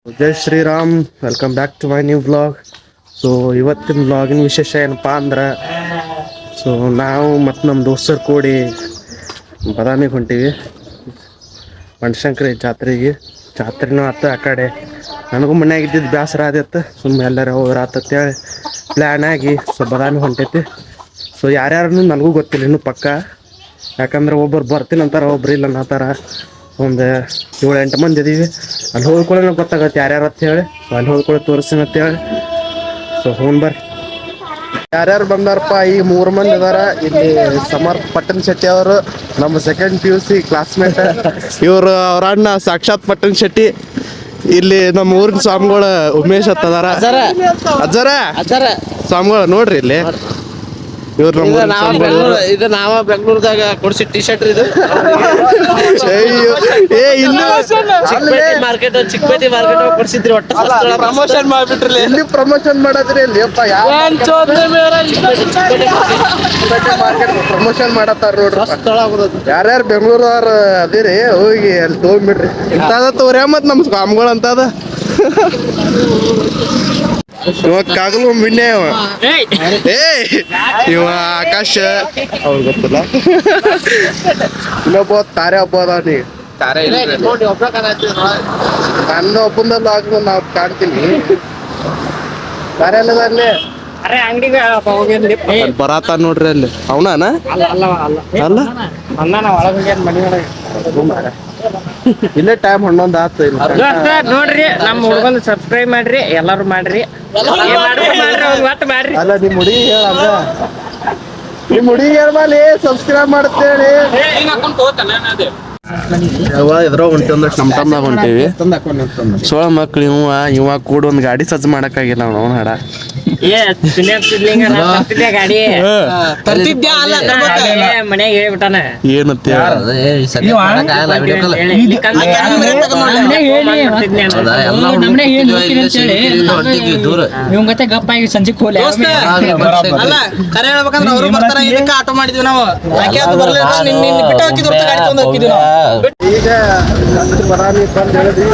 Jai Shriram, welcome back to my new vlog. So ಇವತ್ತಿನ ವ್ಲಾಗಿನ ವಿಶೇಷ ಏನಪ್ಪ ಅಂದ್ರೆ, ಸೊ ನಾವು ಮತ್ತು ನಮ್ಮ ದೋಸ್ತರು ಕೂಡಿ ಬದಾಮಿಗೆ ಹೊಂಟೀವಿ. ಬನಶಂಕರಿ ಜಾತ್ರೆನೂ ಆತ. ಆ ಕಡೆ ನನಗೂ ಮನ್ಯಾಗ ಇದ್ದಿದ್ದು ಬೇಸರ ಆದಿತ್ತು. ಸುಮ್ಮನೆ ಎಲ್ಲರೂ ಹೋಗ್ರಾತಂತೇಳಿ ಪ್ಲ್ಯಾನ್ ಆಗಿ ಸೊ ಬದಾಮಿ ಹೊಂಟೈತಿ. ಸೊ ಯಾರ್ಯಾರು ನನಗೂ ಗೊತ್ತಿಲ್ಲ ಇನ್ನೂ ಪಕ್ಕ, ಯಾಕಂದ್ರೆ ಒಬ್ಬರು ಬರ್ತೀನಿ ಅಂತಾರೆ, ಒಬ್ರು ಇಲ್ಲ ಅನ್ನತ್ತಾರ. ಒಂದು 7-8 ಮಂದಿ ಇದೀವಿ. ಅಲ್ಲಿ ಹೋಗ್ಕೊಳ್ಳೋ ಗೊತ್ತಾಗತ್ತೆ ಯಾರ್ಯಾರು ಅಂತ ಹೇಳಿ. ಸೊ ಅಲ್ಲಿ ಹೋಗ್ಕೊಳ್ಳೋ ತೋರಿಸ್ತೀನಿ ಅಂತೇಳಿ. ಸೊ ಬರ್ರಿ ಯಾರ್ಯಾರು ಬಂದಾರಪ್ಪ. ಈ 3 ಮಂದಿ ಇದಾರ ಇಲ್ಲಿ. ಸಮರ್ಥ ಪಟ್ಟಣ ಶೆಟ್ಟಿ ಅವರು, ನಮ್ಮ ಸೆಕೆಂಡ್ PUC ಕ್ಲಾಸ್ಮೇಟ್. ಇವರು ಅವ್ರ ಅಣ್ಣ ಸಾಕ್ಷಾತ್ ಪಟ್ಟಣ ಶೆಟ್ಟಿ. ಇಲ್ಲಿ ನಮ್ಮ ಊರಿನ ಸ್ವಾಮಿಗಳು ಉಮೇಶ್ ಅತ್ತದಾರ. ಅಜ್ಜರ ಸ್ವಾಮಿಗಳು ನೋಡ್ರಿ ಇಲ್ಲಿ. ಇವ್ರು ಇದು ನಾವ ಬೆಂಗಳೂರದಾಗ ಕೊಡ್ಸಿ ಟಿ ಶರ್ಟ್ ಇದು. ಚಿಕ್ಕಪೇಟೆ ಮಾರ್ಕೆಟ್ ಕೊಡ್ಸಿದ್ರಿ. ಒಟ್ಟು ಪ್ರಮೋಷನ್ ಮಾಡ್ಬಿಟ್ರಿ. ಇಲ್ಲಿ ಪ್ರಮೋಷನ್ ಮಾಡದ್ರಿ ಇಲ್ಲಿ. ಮಾರ್ಕೆಟ್ ಪ್ರಮೋಷನ್ ಮಾಡತ್ತಾರ ನೋಡ್ರಿ. ಯಾರ್ಯಾರು ಬೆಂಗಳೂರವ್ರ ಅದಿರಿ ಹೋಗಿ ಅಲ್ಲಿ ತಗೊಂಡ್ಬಿಡ್ರಿ. ಇಂತದ ತೋರ್ಯ ಮತ್ ನಮ್ ಸ್ವಾಮಿಗಳು ಅಂತದ. ಕಾಗಲು ಮಿನ್ನೆ ಇವ ಆಕಾಶ ಅವ್ರು ಗೊತ್ತಿಲ್ಲ. ಇನ್ನೊಬ್ಬ ತಾರೆ ಹಬ್ಬ ಅದಾವ. ನೀ ನನ್ನ ಒಬ್ಬಂದಲ್ಲ ಆಗ ನಾವು ಕಾಡ್ತೀನಿ. ತಾರೆ ಎಲ್ಲದಲ್ಲಿ ಬರಾತ ನೋಡ್ರಿ ಅಲ್ಲಿ. ಅವನಾನ ಅಲ್ಲ ಇಲ್ಲೇ ಟೈಮ್ 11 ಆತು. ನೋಡ್ರಿ ನಮ್ಮ ಹುಡುಗಂದು ಸಬ್ಸ್ಕ್ರೈಬ್ ಮಾಡ್ರಿ, ಎಲ್ಲಾರು ಮಾಡ್ರಿ. ಅಲ್ಲ ನಿಮ್ ಹುಡುಗಿ ಹೇಳ, ನಿಮ್ ಹುಡುಗಿ ಹೇಳ್ಬಾಲಿ ಸಬ್ಸ್ಕ್ರೈಬ್ ಮಾಡ್ತೇಳಿ. ಇದ್ರ ಹೊಂಟಿ ಒಂದಷ್ಟು ನಮ್ಮ ತಮ್ಮದಾಗ ಹೊಂಟೇವಿ. ಸೋಳ ಮಕ್ಳು ಇವ ಕೂಡ ಒಂದು ಗಾಡಿ ಸಜ್ಜು ಮಾಡಕ್ಕಾಗಿಲ್ಲ ಅವ್ನ ಹಾಡ. ಮನೆಗೆ ಹೇಳ್ಬಿಟ್ಟಾನ ಏನಂತ ಗಪ್ಪಾಗಿ ಸಂಜೆ ಕೋಲೆ ಕರೆ ಹೇಳ್ಬೇಕಂದ್ರೆ ಅವರು ಬರ್ತಾರ. ಇದಕ್ಕೆ ಆಟೋ ಮಾಡಿದ್ವಿ ನಾವು. ಬಿಟ್ಟು ಹಾಕಿದ್ರು ಗಾಡಿ ತಗೊಂಡ್ ಹೋಗಿದ್ವಿ ನಾವು. ಈಗ ಬರಾಮಿ ಬಂದು ಹೇಳಿದ್ವಿ.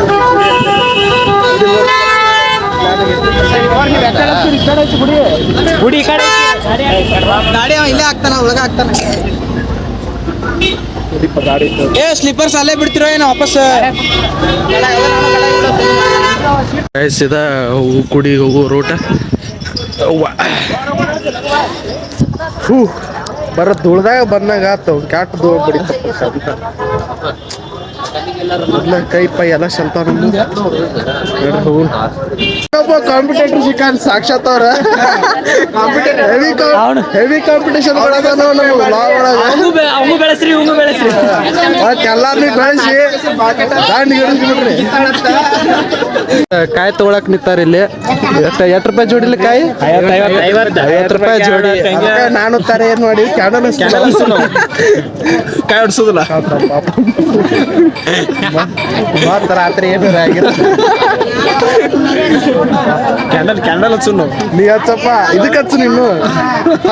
ಗುಡಿ ಕಡೆ ಗಾಡಿ ಇಲ್ಲೇ ಹಾಕ್ತಾನ, ಒಳಗ ಹಾಕ್ತಾನ. ಸ್ಲಿಪ್ಪರ್ಸ್ ಅಲ್ಲೇ ಬಿಡ್ತಿರೋ ಏನೋ ವಾಪಸ್. ಗುಡಿ ಹೋಗೋ ರೂಟ ಬರ ಧೂಳ್ದಾಗ ಬಂದಾಗ ಆತ. ಕ್ಯಾಟ್ ಧೂಳ್ ಬಿಡಿತಪ್ಪ. ಕೈ ಪೈ ಎಲ್ಲ ಶಂತ. ಕಾಂಪಿಟೇಟರ್ ಸಿಕ್ಕಾನ್ ಸಾಕ್ಷಾತ್ ಅವ್ರ. ಹೆವಿ ಕಾಂಪಿಟೇಷನ್ ಎಲ್ಲಾರ್ನು ಬೆಳೆಸಿ ದಾಂಡಿಗೆ. ಕಾಯಿ ತಗೊಳಕ್ ನಿಂತಾರ ಇಲ್ಲಿ. ಎಷ್ಟು ರೂಪಾಯಿ ಜೋಡಿಲಿ ಕಾಯಿ? 50 ರೂಪಾಯಿ ಜೋಡಿ. ನಾನು ತರ ಏನ್ ಮಾಡಿ ಕ್ಯಾಂಡಲ್ ಕಾಯಿ ಹೊಡ್ಸೋದಿಲ್ಲ. ಮತ್ತ ರಾತ್ರಿ ಏನಾರ ಆಗಿರುತ್ತೆ. ಕ್ಯಾಂಡಲ್ ಹಚ್ಚು ನೀ ಹಚ್ಚಪ್ಪ. ಇದಕ್ಕೆ ಹಚ್ಚು ನೀನು.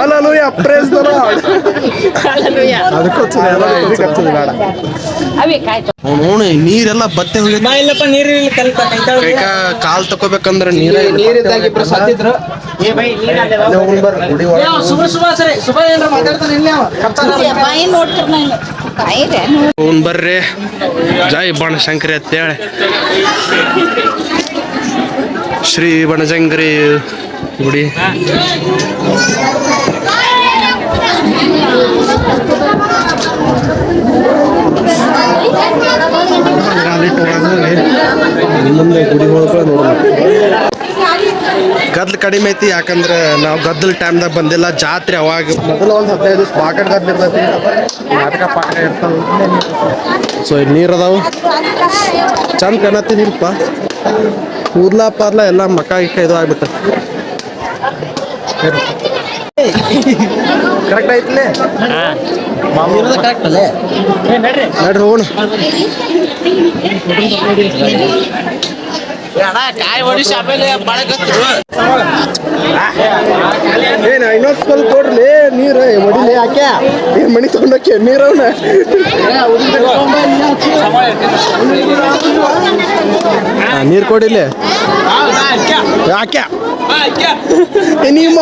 ಅಲ್ಲೂಯ ಪ್ರೇಸ್ ಅದಕ್ಕೆ ಹಚ್ಚು ಬೇಡ. ನೀರೆಲ್ಲ ಬತ್ತೆ ಹೋಗಿ ಕಾಲ್ ತಕೋಬೇಕಂದ್ರೆ ನೀರಿದ್ದಾಗಿ ಬರ್ರಿ. ಜೈ ಬನಶಂಕರಿ ಅಂತೇಳಿ ಶ್ರೀ ಬನಶಂಕರಿ ಗುಡಿ. ಮುಂದೆ ಗುಡಿ ಹೋಗ್ಕೊಳ್ಳ ಗದ್ಲು ಕಡಿಮೆ ಐತಿ. ಯಾಕಂದ್ರೆ ನಾವು ಗದ್ದಲ ಟೈಮ್ದಾಗ ಬಂದಿಲ್ಲ. ಜಾತ್ರೆ ಅವಾಗ ಮೊದಲು ಒಂದು 15 ದಿವಸ ಪಾಕಟ್ ಗದ್ಲು ಇರ್ತೈತಿ. ನಾಟಕ ಪಾಕ ಇರ್ತಾವ. ಸೊ ಇಲ್ಲಿ ನೀರು ಅದಾವು. ಚಂದ ಕಾಣತ್ತಿದಿಲ್ಪ. ಕೂದ್ಲ ಪಾರ್ಲ ಎಲ್ಲ ಮಕ್ಕ ಇಕ್ಕ ಇದು ಆಗ್ಬಿಟ್ಟ. ಕರೆಕ್ಟ್ ಐತಿಲೇ ನಡ್ರಿ ಹೋಗೋಣ. ಕಾಯಿ ಹೊಡಿ ಶಾಪೆಲೆ ಬಾಳಕತ್ರು ಏನ ಇನ್ನೊಂದು ಸ್ವಲ್ಪ ಕೊಡ್ಲಿ ನೀರು ಹೊಡಿಲಿ ಯಾಕೆ ಏನ್ ಮಣಿ ತಗೊಂಡೋಕೆ ನೀರವನ್ನ ನೀರು ಕೊಡಿಲ್ಲ ಯಾಕೆ ನಿಮ್ಮ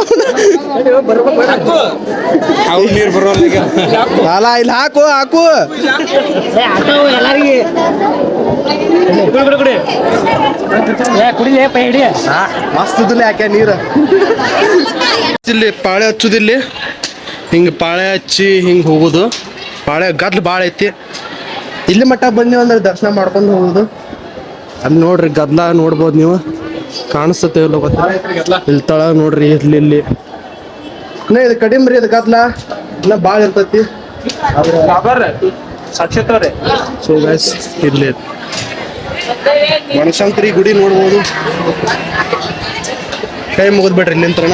ನೀರು ಬರೋಲ್ಲ ಅಲ್ಲ ಇಲ್ಲಿ ಹಾಕು ಹಾಕು ಮಸ್ತ್ ಇದಿಲ್ಲ ಯಾಕೆ ನೀರು ಇಲ್ಲಿ ಪಾಳೆ ಹಚ್ಚುದಿಲ್ಲಿ ಹಿಂಗೆ ಪಾಳೆ ಹಚ್ಚಿ ಹಿಂಗೆ ಹೋಗೋದು ಪಾಳೆ ಗದ್ಲು ಭಾಳ ಐತಿ ಇಲ್ಲಿ ಮಟ್ಟ ಬಂದೀವಿ ಅಂದ್ರೆ ದರ್ಶನ ಮಾಡ್ಕೊಂಡು ಹೋಗೋದು ಅಲ್ಲಿ ನೋಡ್ರಿ ಗದ್ಲ ನೋಡ್ಬೋದು ನೀವು ಕಾಣಿಸ್ತತೆ ಇಲ್ಲ ಗೊತ್ತಿಲ್ಲ ಇಲ್ಲಿ ತಳ ನೋಡ್ರಿ ಇಲ್ಲಿ ಇನ್ನ ಇದು ಕಡಿಮೆ ರೀ ಇದು ಗದ್ಲ ಇನ್ನ ಭಾಳ ಇರ್ತೈತಿ ಸೊ ಗೈಸ್ ಇಲ್ಲಿ ಬನಶಂಕರಿ ಗುಡಿ ನೋಡ್ಬೋದು ಕೈ ಮುಗಿದ್ಬಿಡ್ರಿ ಇಲ್ಲಿಂತ್ರಣ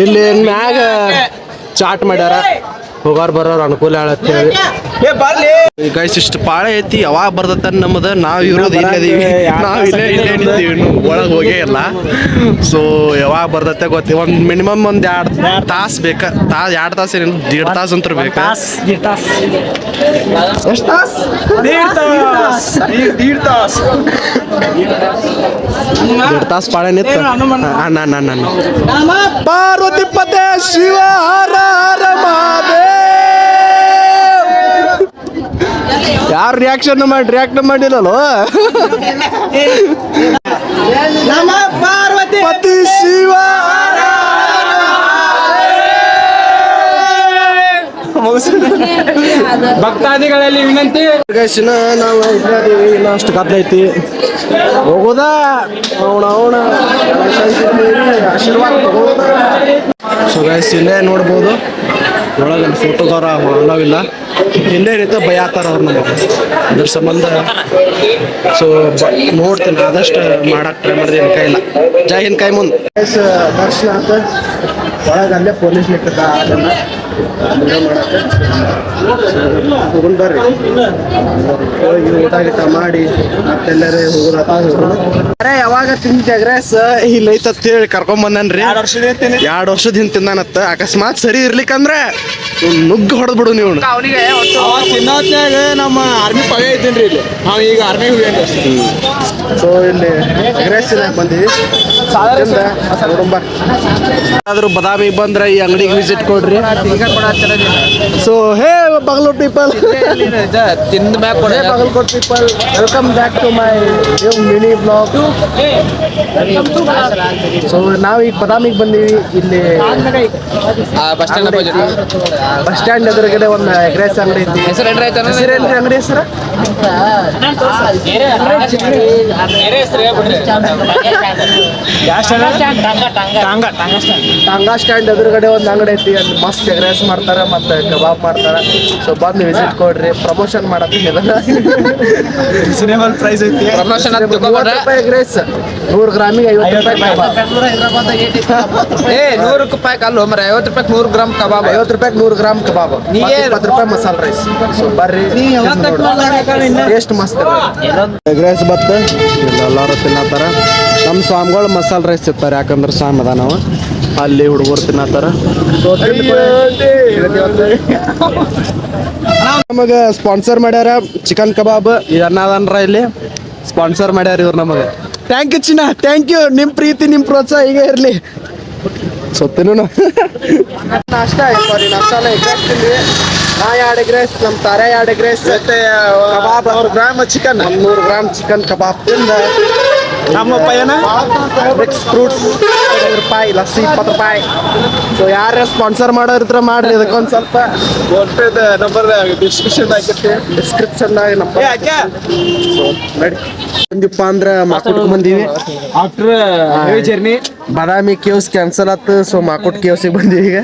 ಇಲ್ಲಿ ಮ್ಯಾಗ ಚಾಟ್ ಮಾಡ್ಯಾರ ಹೋಗಾರ ಬರೋರು ಅನುಕೂಲ ಹೇಳಿ ಗೈಸ್ ಇಷ್ಟು ಪಾಳೆ ಐತಿ ಯಾವಾಗ ಬರ್ತೈತ ನಮ್ಮದು ನಾವು ಇರೋದು ಇಲ್ಲದೀವಿ ನಾವು ಇಲ್ಲೇ ನಿಂತೀವಿ ಒಳಗೆ ಹೋಗೇ ಇಲ್ಲ ಸೊ ಯಾವಾಗ ಬರ್ತೈತೆ ಗೊತ್ತಿಲ್ಲ ಒಂದು ಮಿನಿಮಮ್ ಒಂದು 2 ತಾಸು ಬೇಕಾ 2 ತಾಸು ಏನಿಲ್ಲ 1.5 ತಾಸು ಅಂತ ಬೇಕಾ ಎಷ್ಟು ತಾಸು 1.5 ತಾಸು ಪಾಳೆ ನಿಂತ ನಾನು ಪಾರ್ವತಿ ಪತೆ ಶಿವ ಹರ ಹರ ಮಹಾದೇವ್ ಯಾರು ರಿಯಾಕ್ಟ್ ಮಾಡಿಲ್ಲೋ ನಮ್ಮ ಪಾರ್ವತಿ ಪತಿ ಶಿವ ಭಕ್ತಾದಿಗಳಲ್ಲಿ ವಿನಂತಿ ಗೈಸಿನ ನಾವು ಇದ್ದೀವಿ ಇನ್ನು ಅಷ್ಟು ಕತ್ತೈತಿ ಹೋಗೋದಾ ಅವನ ಆಶೀರ್ವಾದ ತಗೋದ ಸೊ ಗೈಸ್ ಇಲ್ಲೇ ನೋಡ್ಬೋದು ಒಳಗೆ ಫೋಟೋದವ್ರ ಅಲ್ಲವಿಲ್ಲ ಇಲ್ಲೇ ರೀತಿ ಭಯಾತಾರ ಅವ್ರು ನಮಗೆ ಅದ್ರ ಸಂಬಂಧ ಸೊ ನೋಡ್ತೀನಿ ಆದಷ್ಟು ಮಾಡಕ್ಕೆ ಟ್ರೈ ಮಾಡಿದೆ ಏನು ಕೈಲ್ಲ ಜೈ ಹಿಂದ್ ಕೈ ಮುಂದೆ ದರ್ಶನ ಅಂತ ಒಳಗೆ ಅಲ್ಲೇ ಪೊಲೀಸ್ ನಿಂತ ಅದನ್ನು ಹೋಗೋಣ ಬರ್ರಿ ಹೋಗಿ ಊಟ ಗೀಟ ಮಾಡಿ ಮತ್ತೆಲ್ಲರೇ ಹೋಗೋಣ ಯಾವಾಗ ತಿಂತ ಎಗ್ರೆಸ್ ಇಲ್ಲಿ ಐತತ್ ಹೇಳಿ ಕರ್ಕೊಂಡ್ ಬಂದನ್ರಿ 2 ವರ್ಷದ ಹಿಂದೆ ತಿಂದಾನತ್ತ ಅಕಸ್ಮಾತ್ ಸರಿ ಇರ್ಲಿಕ್ಕಂದ್ರೆ ನುಗ್ಗ ಹೊಡೆದ್ಬಿಡು ನೀವು ತಿನ್ನೋತ್ನಾಗ ನಮ್ಮ ಆರ್ಮಿ ಪಗ ಇದ್ದೀನಿ ಇಲ್ಲಿ ನಾವು ಈಗ ಆರ್ಮಿ ಹೋಗ್ಯಾನ ಸೊ ಇಲ್ಲಿ ಎಗ್ರೆಸ್ ಬಂದೀವಿ ಆದ್ರೂ ಬದಾಮಿ ಬಂದ್ರೆ ಈ ಅಂಗಡಿಗೆ ವಿಸಿಟ್ ಕೊಡ್ರಿ ಸೊ ಹೇ ಬಾಗಲಕೋಟ್ ಪೀಪಲ್ ತಿಂದ ಮ್ಯಾಗ Bagalkot people welcome back to my mini blog so ನಾವು ಈಗ ಬದಾಮಿಗೆ ಬಂದೀವಿ ಇಲ್ಲಿ ಬಸ್ ಸ್ಟ್ಯಾಂಡ್ ಎದುರುಗಡೆ ಒಂದು ಎಗ್ರೆಸ್ ಅಂಗಡಿ ಐತಿ ಹೆಸರೇನ್ರಿ ಅಂಗಡಿ ಹೆಸರು ಟಾಂಗಾ ಸ್ಟ್ಯಾಂಡ್ ಎದುರುಗಡೆ ಒಂದು ಅಂಗಡಿ ಐತಿ ಅಲ್ಲಿ ಮಸ್ತ್ ಎಗ್ರೆಸ್ ಮಾಡ್ತಾರೆ ಮತ್ತೆ ಕಬಾಬ್ ಮಾಡ್ತಾರೆ ಸೊ ಬಂದು ವಿಸಿಟ್ ಕೊಡ್ರಿ ಪ್ರಮೋಷನ್ ಮಾಡಕ್ಕೆ ರೀಸನೇಬಲ್ ಪ್ರೈಸ್ ಐತಿ ಪ್ರಮೋಷನ್ ₹30 ಎಗ್ರೆಸ್ 100 ಗ್ರಾಮಿಗೆ ₹50 ₹100 ಅಲ್ಲ ಮರ ₹50 100 ಗ್ರಾಮ್ ಕಬಾಬ್ ₹50 100 ಗ್ರಾಮ್ ಕಬಾಬ್ ₹20 ಮಸಾಲ ರೈಸ್ ಸೊ ಬರ್ರಿ ಟೇಸ್ಟ್ ಮಸ್ತ್ ಎಗ್ರೆಸ್ ಬತ್ತ ಎಲ್ಲಾರು ತಿನ್ನತ್ತಾರ ನಮ್ಮ ಸ್ವಾಮಿಗಳು ಮಸಾಲ ರೈಸ್ ತಿಂತಾರೆ ಯಾಕಂದ್ರೆ ಸ್ವಾಮಿ ಅದ ನಾವು ಅಲ್ಲಿ ಹುಡುಗರು ತಿನ್ನತ್ತಾರ ನಮಗೆ ಸ್ಪಾನ್ಸರ್ ಮಾಡ್ಯಾರ ಚಿಕನ್ ಕಬಾಬ್ ಇದನ್ನದನ್ರ ಇಲ್ಲಿ ಸ್ಪಾನ್ಸರ್ ಮಾಡ್ಯಾರ ಇವ್ರು ನಮಗೆ ಥ್ಯಾಂಕ್ ಯು ಚಿನ್ನ ಥ್ಯಾಂಕ್ ಯು ನಿಮ್ಮ ಪ್ರೀತಿ ನಿಮ್ಮ ಪ್ರೋತ್ಸಾಹ ಹೀಗೆ ಇರಲಿ ಸೊತ್ತೇನು ನಾಷ್ಟ ಸಾರಿ ನಾಷ್ಟಾನ ಎಗ್ರೆಸ್ ತಿಂದ್ವಿ ನಾ 2 ಎಗ್ರೆಸ್ ನಮ್ಮ ತಾರೆ 2 ಎಗ್ರೆಸ್ ಕಬಾಬ್ 100 ಗ್ರಾಮ್ ಚಿಕನ್ 100 ಗ್ರಾಮ್ ಚಿಕನ್ ಕಬಾಬ್ ತಿಂದ ನಮ್ಮಪ್ಪ ಏನ ಮಿಕ್ಸ್ ಫ್ರೂಟ್ಸ್ ₹20 ಲಸ್ಸಿ ₹20 ಸೊ ಯಾರು ಸ್ಪಾನ್ಸರ್ ಮಾಡೋರಿದ್ರೆ ಮಾಡ್ರಿ ಅದಕ್ಕೊಂದು ಸ್ವಲ್ಪ ನಂಬರ್ ಡಿಸ್ಕ್ರಿಪ್ಷನ್ದಾಗ ನಂಬರ್ ಸೊ ನಡಿ ಬಂದಿಪ್ಪ ಅಂದ್ರೆ ಮಾಕೋಟ್ಗೆ ಬಂದೀವಿ ಆಫ್ಟರ್ ಹೆವಿ ಜರ್ನಿ ಬಾದಾಮಿ ಕೇವ್ಸ್ ಕ್ಯಾನ್ಸಲ್ ಆತು ಸೊ ಮಾಕೋಟ್ ಕೇವ್ಸಿಗೆ ಬಂದೀವಿ ಈಗ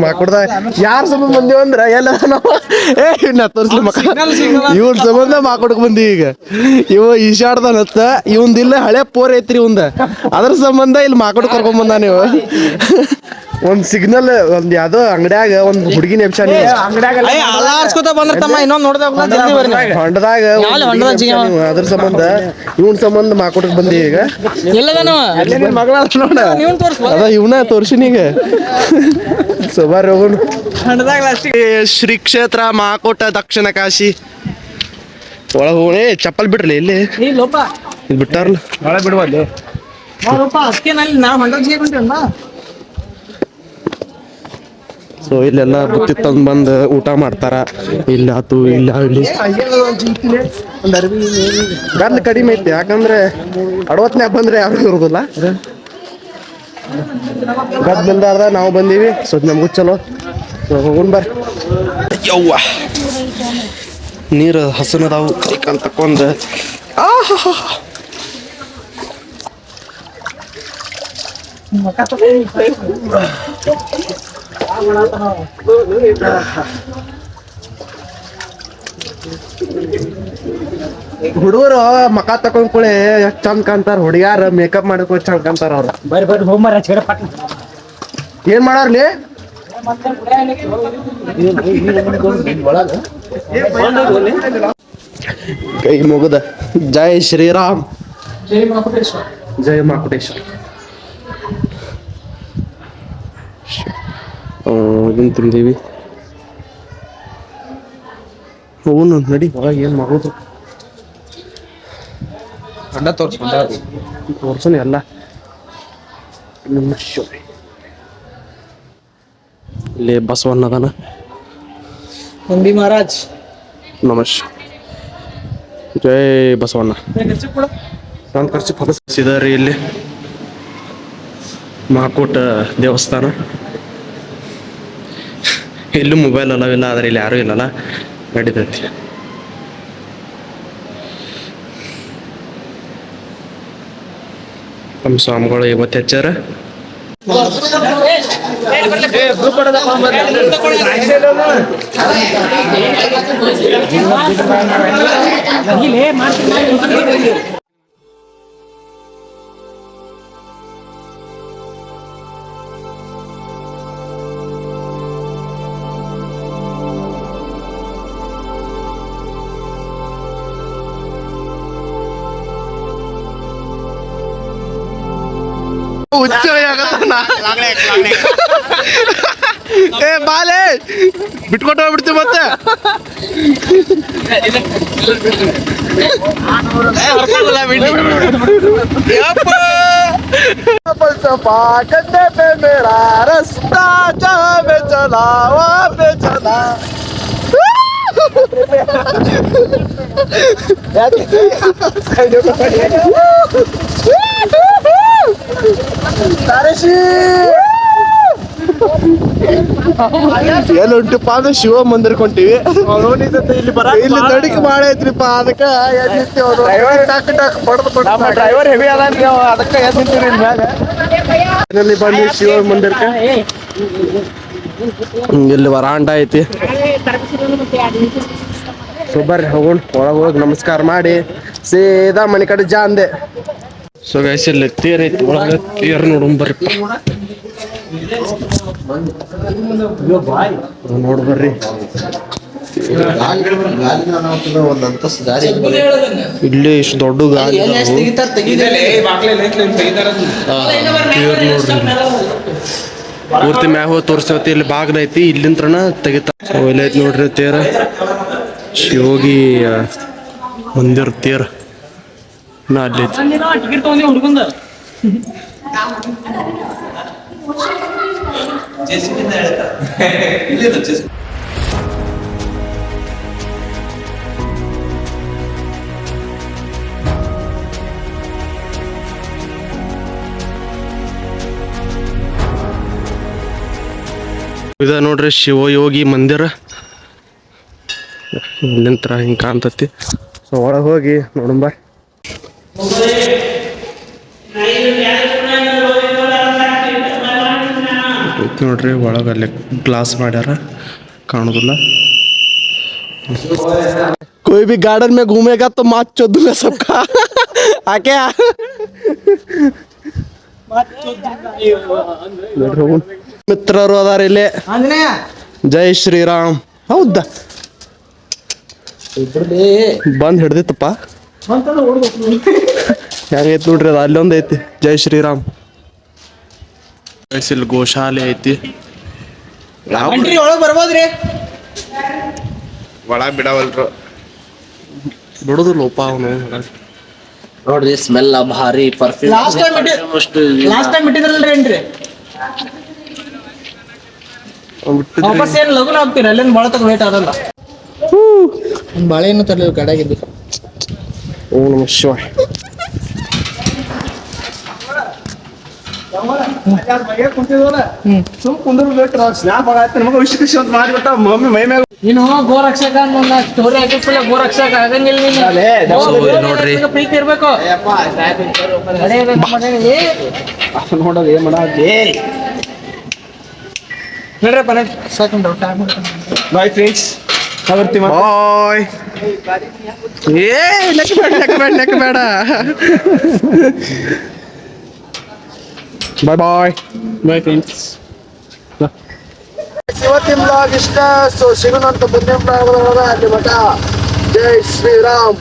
ಮಾಕೋಟ್ದಾಗ ಯಾರ ಸಂಬಂಧ ಬಂದೀವಿ ಅಂದ್ರೆ ಎಲ್ಲ ನಾವು ನಾ ತೋರಿಸ್ಲಿ ಮಕ್ಕ ಇವ್ರ ಸಂಬಂಧ ಮಾಕೋಟ್ಗೆ ಬಂದೀವಿ ಈಗ ಇವ ಈಶಾಡ್ದನತ್ತ ಇವಂದಿಲ್ಲ ಹಳೆ ಪೋರ್ ಐತ್ರಿ ಇವಂದ ಅದ್ರ ಸಂಬಂಧ ಇಲ್ಲಿ ಮಾಕೋಟ್ ಕರ್ಕೊಂಡ್ ಬಂದ ನೀವು ಒಂದ್ ಸಿಗ್ನಲ್ ಒಂದ್ ಯಾವ್ದೋ ಅಂಗಡ್ಯಾಗ ಒಂದ್ ಹುಡುಗಿ ನೆಪ್ಸಾನಿ ಅಲ್ಲಾರ್ಸ್ಕೊತ ಬಂದಿರ್ತಮ್ಮ ಇನ್ನೊಂದ್ ನೋಡ್ದಾಗ ಜಲ್ದಿ ಬರ್ರಿ ಹೊಂಡದಾಗ ಯಾವ್ದು ಹೊಂಡದಾಗ ಜಿಗಿ ಅವ? ಅದ್ರ ಸಂಬಂಧ ಇವನ್ ಸಂಬಂಧ ಮಾಕೋಟಕ್ ಬಂದಿ ಈಗ ಎಲ್ಲದನವ ಮಗಳ ನೋಡ ಇವ್ನ್ ತೋರ್ಸ್ ಅದ ಇವನ ತೋರ್ಸಿನಿ ಈಗ ಸುಮಾರು ಹೋಗೋಣ ಹೊಂಡದಾಗ ಲಾಸ್ಟಿಗೆ ಶ್ರೀ ಕ್ಷೇತ್ರ ಮಹಾಕೋಟ ದಕ್ಷಿಣ ಕಾಶಿ ಒಳಗೆ ಹೋಗಿ ಚಪ್ಪಲ್ ಬಿಡ್ರಲಿ ಇಲ್ಲಿ ನೀ ಲೋಪ ಇಲ್ಲಿ ಬಿಟ್ಟಾರಲ್ಲ ಒಳಗೆ ಬಿಡುವಲ್ಲಿ ನೋಡಪ್ಪ ಅದಕ್ಕೆ ನಲ್ಲಿ ನಾವು ಹೊಂಡದಾಗ ಜಿಗಿಕೊಂತೀವಲ್ಲ ಸೊ ಇಲ್ಲೆಲ್ಲ ಬುತ್ತಿ ತಂದು ಬಂದು ಊಟ ಮಾಡ್ತಾರ ಇಲ್ಲ ಆತು ಇಲ್ಲ ಇಲ್ಲಿ ಗಂಧ ಕಡಿಮೆ ಐತಿ ಯಾಕಂದ್ರೆ ಅಡವತ್ನ್ಯಾಗ ಬಂದ್ರೆ ಯಾರು ಇರೋದಿಲ್ಲ ಗದ್ ಬಂದಾರ್ದ ನಾವು ಬಂದೀವಿ ಸೊ ನಮಗೂ ಚಲೋ ಸೊ ಹೋಗೋಣ ಬರ್ರಿ ಯವ್ವ ನೀರು ಹಸನದಾವು ಚಿಕನ್ ತಕೊಂಡ್ ಹುಡುಗರು ಮಕ ತಕೊಂಡ್ ಕೂಳೆ ಎಷ್ಟ್ ಚಂದ ಕಾಣ್ತಾರ ಹುಡುಗ್ಯಾರ ಮೇಕಪ್ ಮಾಡ್ಕೊ ಚಂದ ಕಾಣ್ತಾರ ಅವ್ರ ಬರ್ರಿ ಬರ್ರಿ ಹೋಗ್ಮಾರ ಪಟ್ಟ ಏನ್ ಮಾಡಾರ್ಲಿ ಕೈ ಮುಗದ ಜೈ ಶ್ರೀರಾಮ್ ಜೈ ಮಾಕುಟೇಶ್ವರ ಇದನ್ನ ತಿಂದೀವಿ ಹೋಗುನು ನಡಿ ಒಳಗೆ ಏನು ಮಾಡೋದು ಹೊಂಡ ತೋರ್ಸ್ಕೊಂಡ ತೋರ್ಸೋಣ ಎಲ್ಲ ನಮಃ ಇಲ್ಲಿ ಬಸವಣ್ಣ ಅದಾನ ನಂಬಿ ಮಹಾರಾಜ್ ನಮಃ ಜೈ ಬಸವಣ್ಣ ಒಂದು ಖರ್ಚು ಫಲಸಿದಾರೆ ಇಲ್ಲಿ ಮಹಾಕೋಟ ದೇವಸ್ಥಾನ ಎಲ್ಲೂ ಮೊಬೈಲ್ ಅಲ್ಲವಿಲ್ಲ ಆದರೆ ಇಲ್ಲಿ ಯಾರೂ ಇಲ್ಲಲ್ಲ ನಡೀತೈತಿ ನಮ್ಮ ಸ್ವಾಮಿಗಳು ಇವತ್ತು ಹೆಚ್ಚಾರ ಏ ಬಾಲೆ ಬಿಟ್ಕೊಟ್ಟು ಹೋಗ್ಬಿಡ್ತೀವಿ ಮತ್ತೆ ಕಂಡೆ ಪೇ ಮೇರಾ ರಸ್ತಾ ಜಾವೆ ಚಲಾ ವಾಪೆ ಚಲಾ ಎಲ್ಲಿ ಉಂಟುಪ್ಪ ಅಂದ್ರೆ ಶಿವ ಮಂದಿರ ಕೊಂಟಿವಿ ಇಲ್ಲಿ ತಡಿಕೆ ಬಾಳ ಐತ್ರಿಪ್ಪ ಅದಕ್ಕ ಟಕ್ ಟಕ್ ಬಡ್ದು ಡ್ರೈವರ್ ಹೆವಿ ಅದ ಅದಕ್ಕ ಎಲ್ಲಿ ಬಂದ್ವಿ ಶಿವ ಮಂದಿರಕ್ಕೆ ಇಲ್ಲಿ ವರಾಂಡ ಐತಿ ಸೊ ಬರ್ರಿ ಹೋಗೋಣ ಒಳಗೆ ಹೋಗಿ ನಮಸ್ಕಾರ ಮಾಡಿ ಸೀದಾ ಮನೆ ಕಡೆ ಜಾ ಅಂದೆ ಸೊ ಗೈಸ್ ಇಲ್ಲಿ ತೇರ್ ಐತಿ ಒಳಗೆ ತೇರ್ ನೋಡೋಣ ಬರ್ರಿಪ್ಪ ನೋಡ್ ಬರ್ರಿ ಇಲ್ಲಿ ಇಷ್ಟು ದೊಡ್ಡ ಗಾಡಿ ಪೂರ್ತಿ ಮ್ಯಾಗ ಹೋಗಿ ತೋರಿಸ್ತೇವತಿ ಇಲ್ಲಿ ಬಾಗ್ಲ ಐತಿ ಇಲ್ಲಿಂತ್ರನ ತೆಗಿತಾರ ಸೊ ಇಲ್ಲಿ ಐತಿ ನೋಡ್ರಿ ತೇರ ಶಿವೋಗಿ ಮಂದಿರ ತೇರ ನಾ ಅಲ್ಲಿ ಐತಿ ಟಿಕೆಟ್ ತಗೊಂಡಿ ಹುಡುಗಂದ ಇದ ನೋಡ್ರಿ ಶಿವಯೋಗಿ ಮಂದಿರ ಇಲ್ಲಿಂತ್ರ ಹಿಂಗೆ ಕಾಣ್ತತಿ ಸೊ ಒಳಗೆ ಹೋಗಿ ನೋಡಂಬ ನೋಡ್ರಿ ಒಳಗೆ ಅಲ್ಲಿ ಗ್ಲಾಸ್ ಮಾಡ್ಯಾರ ಕಾಣೋದಿಲ್ಲ कोई भी गार्डन में घूमेगा तो माँ चौदह सबका आके ನೋಡ್ರಿ ಮಿತ್ರರು ಅದಾರ ಇಲ್ಲಿ. ಆಂಜನೇಯ ಜೈ ಶ್ರೀರಾಮ್. ಹೌದಾ ಬಂದ್ ಹಿಡ್ದಿತ್ತಪ್ಪ. ಹೆಂಗೈತಿ ನೋಡ್ರಿ ಅದು ಅಲ್ಲೊಂದು ಐತಿ ಜೈ ಶ್ರೀರಾಮ್. ಇಲ್ಲಿ ಗೋಶಾಲೆ ಐತಿ. ಅಂಟ್ರಿ ಒಳಗ್ ಬರ್ಬೋದ್ರಿ. ಒಳ ಬಿಡವಲ್ರು ಬಿಡುದು ಲೋಪ ಅವನು. ನೋಡ್ರಿ ಸ್ಮೆಲ್ ಭಾರಿ ಪರ್ಫ್ಯೂಮ್. ಲಾಸ್ಟ್ ಟೈಮ್ ಇಟ್ಟಿದ್ರಲ್ರಿ ಏನ್ರಿ ವಾಪಸ್ ಏನ್ ಲಗುನ ಹೋಗ್ತೀರ ಅಲ್ಲೇನ್ ಬಾಳ ತಗ ವೇಟ್ ಆಗಲ್ಲ. ಒಂದ್ ಬಾಳೆಹಣ್ಣು ತರಲಿಲ್ಲ ಕಡೆಗಿದ್ದು. ಓಂ ನಮಃ ಶಿವಾಯ. ನೀನು ಗೋರಕ್ಷಕ ಸ್ಟೋರಿ ಹಾಕಿಲ್ಲ. ಗೋರಕ್ಷಕ ಆಗಂಗಿಲ್ಲ ನೀನು. ನೋಡ್ರಿ ಪ್ರೀತಿ ಇರ್ಬೇಕು. ನೋಡೋದು ಏನ್ ಮಾಡಾತಿ. ನೋಡ್ರಪ್ಪ ಸಾಕು ಟೈಮ್. Bye friends. ಬಾಯ್. ಏ ಲೆಕ್ಕ ಬೇಡ. Bye bye. Bye friends. ಇವತ್ತಿನ ಬ್ಲಾಗ್ ಇಷ್ಟ. ಸೊ ಸಿಗೋಣ ಅಂತ ಮುಂದಿನ ಬ್ಲಾಗ್ ಅಲ್ಲಿ ಮಠ. ಜೈ ಶ್ರೀರಾಮ್.